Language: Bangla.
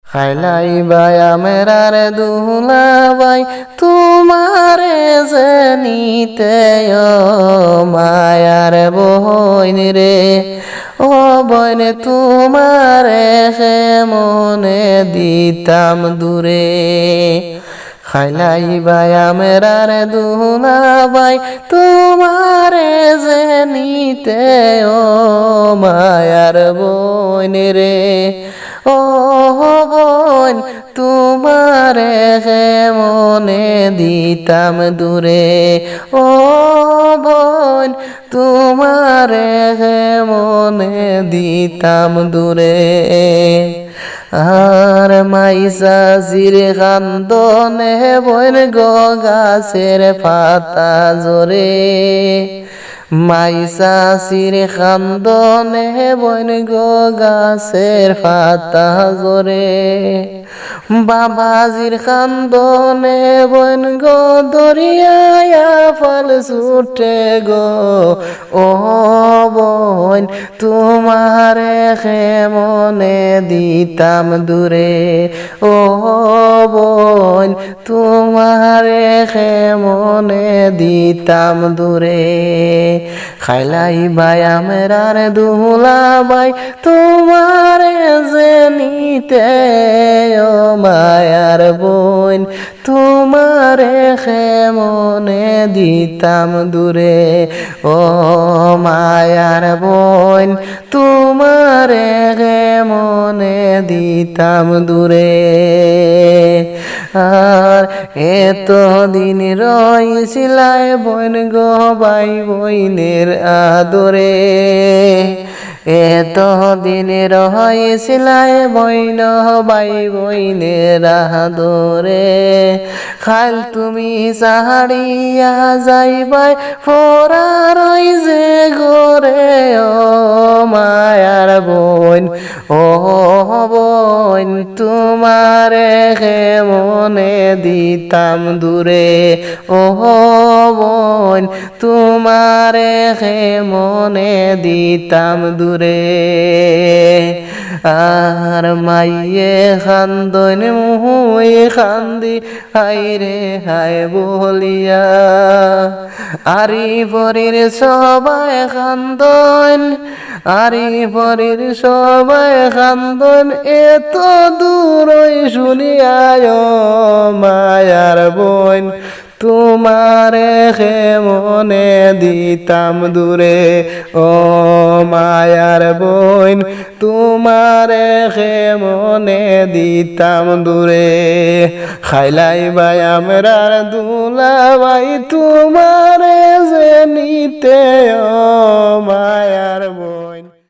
খাইলাই বাই আমেরার দুলাবাই তোমারে যে নিতে মায়ার বইন রে ও বইন তোমারে সে মনে দিতাম দূরে খাইলাই বাই আমেরার দুলাবাই তোমারে যে নিতে মায়ার বইন রে ও বোন তোমারে মনে দিতাম দূরে ও বোন তোমারে মনে দিতাম দূরে আর মাইসা জির কান্দনে বোন গো গাছের পাতা জোরে মাইসা সির খান্দনে বন গো গাছের পাতা জোরে বাবাজির খান্দনে বন গো দরিয়া ফল ছুটে গো ও বোন তোমারে মনে দিতাম দূরে ও বোন তোমারে মনে দিতাম দূরে খাইলাই বাই আমরার দুলাবাই তোমারে যে নিতে ও মায়ার বোন তোমারে মনে দিতাম দূরে ও মায়ার বোন তোমারে মনে দিতাম দূরে আর এত দিন রইছিলাই বোন গো বাই বইনের আদরে এত দিন রইছিলাই বইন বাই বইনের আদরে খাল তুমি সাহারিয়া যাইবাই ফোরা রই যে গোরে ও মায়ার বোন ও বোন তোমারে মনে দিতাম দূরে ও বোন তোমারে মনে দিতাম দূরে আর মাইয়ে খান্দন মুহুয়ে খান্দি হাই রে হাই বলিয়া আরি পরির সবাই খান্দন আরি পরির সবাই খান্দন এত দূরই শুনিয়ায় মায়ার বোন তোমারে মনে দিতাম দূরে ও মায়ার বোন তোমারে মনে দিতাম দূরে খাইলাই বাই আমরার দুলাবাই তোমারে যে নিতে ও